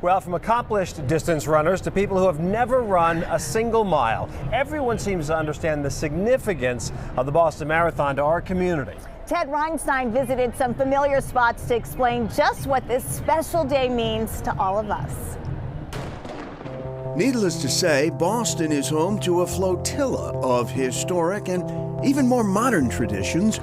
Well, from accomplished distance runners to people who have never run a single mile, everyone seems to understand the significance of the Boston Marathon to our community. Ted Reinstein visited some familiar spots to explain just what this special day means to all of us. Needless to say, Boston is home to a flotilla of historic and even more modern traditions.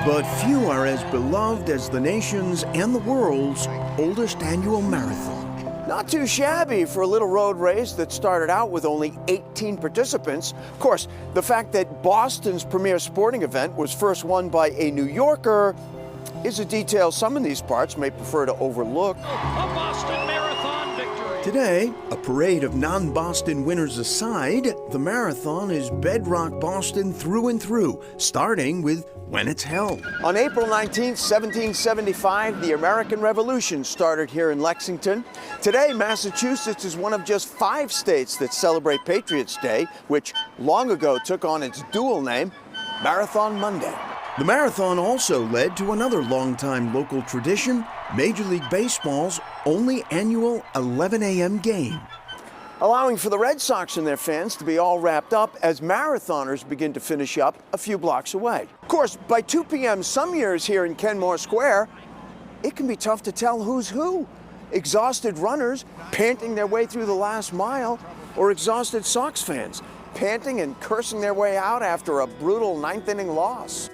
But few are as beloved as the nation's and the world's oldest annual marathon. Not too shabby for a little road race that started out with only 18 participants. Of course, the fact that Boston's premier sporting event was first won by a New Yorker is a detail some in these parts may prefer to overlook. A Boston Marathon victory. Today, a parade of non-Boston winners aside, the marathon is bedrock Boston through and through, starting with when it's held. On April 19, 1775, the American Revolution started here in Lexington. Today, Massachusetts is one of just 5 states that celebrate Patriots' Day, which long ago took on its dual name, Marathon Monday. The marathon also led to another longtime local tradition, Major League Baseball's only annual 11 a.m. game, allowing for the Red Sox and their fans to be all wrapped up as marathoners begin to finish up a few blocks away. Of course, by 2 p.m. some years here in Kenmore Square, it can be tough to tell who's who. Exhausted runners panting their way through the last mile, or exhausted Sox fans panting and cursing their way out after a brutal 9th-inning loss.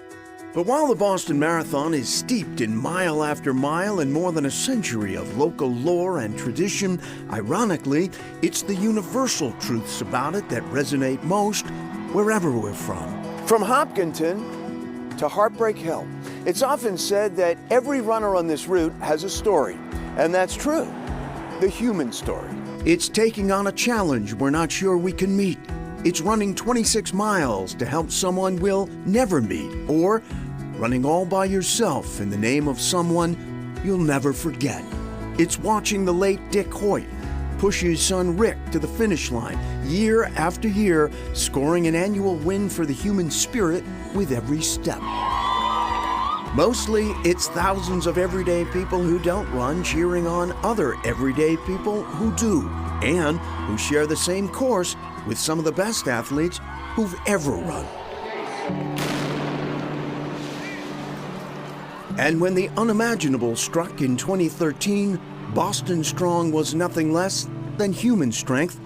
But while the Boston Marathon is steeped in mile after mile and more than a century of local lore and tradition, ironically, it's the universal truths about it that resonate most wherever we're from. From Hopkinton to Heartbreak Hill, it's often said that every runner on this route has a story, and that's true, the human story. It's taking on a challenge we're not sure we can meet. It's running 26 miles to help someone we'll never meet, or running all by yourself in the name of someone you'll never forget. It's watching the late Dick Hoyt push his son Rick to the finish line year after year, scoring an annual win for the human spirit with every step. Mostly, it's thousands of everyday people who don't run cheering on other everyday people who do, and who share the same course with some of the best athletes who've ever run. And when the unimaginable struck in 2013, Boston Strong was nothing less than human strength,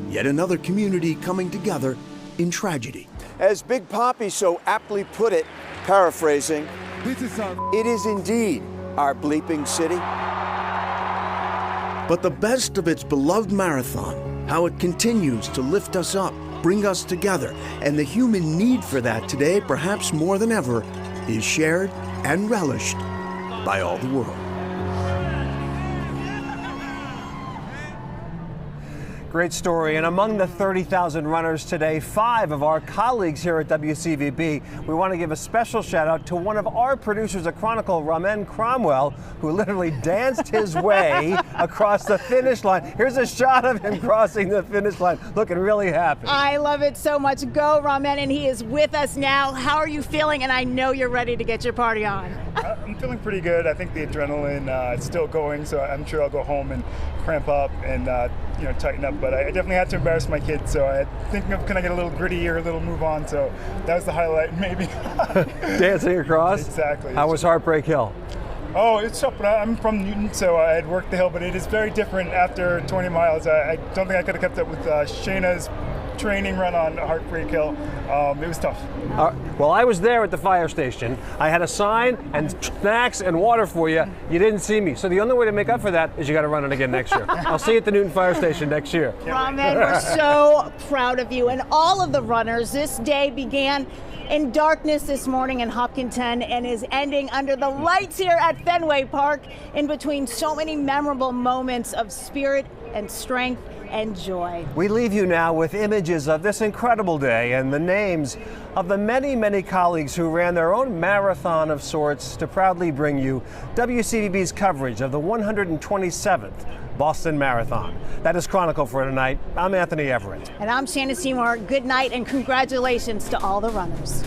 yet another community coming together in tragedy. As Big Poppy so aptly put it, paraphrasing, it is indeed our bleeping city. But the best of its beloved marathon, how it continues to lift us up, bring us together, and the human need for that today, perhaps more than ever, is shared and relished by all the world. Great story. And among the 30,000 runners today, 5 of our colleagues here at WCVB. We want to give a special shout out to one of our producers at Chronicle, Ramen Cromwell, who literally danced his way across the finish line. Here's a shot of him crossing the finish line, looking really happy. I love it so much. Go, Ramen, and he is with us now. How are you feeling? And I know you're ready to get your party on. I'm feeling pretty good. I think the adrenaline is still going, so I'm sure I'll go home and cramp up and tighten up. But I definitely had to embarrass my kids, so I thinking of can I get a little gritty or a little move on. So that was the highlight, maybe. Dancing across? Exactly. How was Heartbreak Hill? Oh, it's tough, but I'm from Newton, so I had worked the hill, but it is very different after 20 miles. I don't think I could have kept up with Shayna's training run on Heartbreak Hill. It was tough. Well, I was there at the fire station. I had a sign and snacks and water for you. You didn't see me. So the only way to make up for that is you got to run it again next year. I'll see you at the Newton Fire Station next year. Ramen, we're so proud of you and all of the runners. This day began in darkness this morning in Hopkinton and is ending under the lights here at Fenway Park, in between so many memorable moments of spirit and strength and joy. We leave you now with images of this incredible day and the names of the many, many colleagues who ran their own marathon of sorts to proudly bring you WCVB's coverage of the 127th Boston Marathon. That is Chronicle for tonight. I'm Anthony Everett. And I'm Shanna Seymour. Good night and congratulations to all the runners.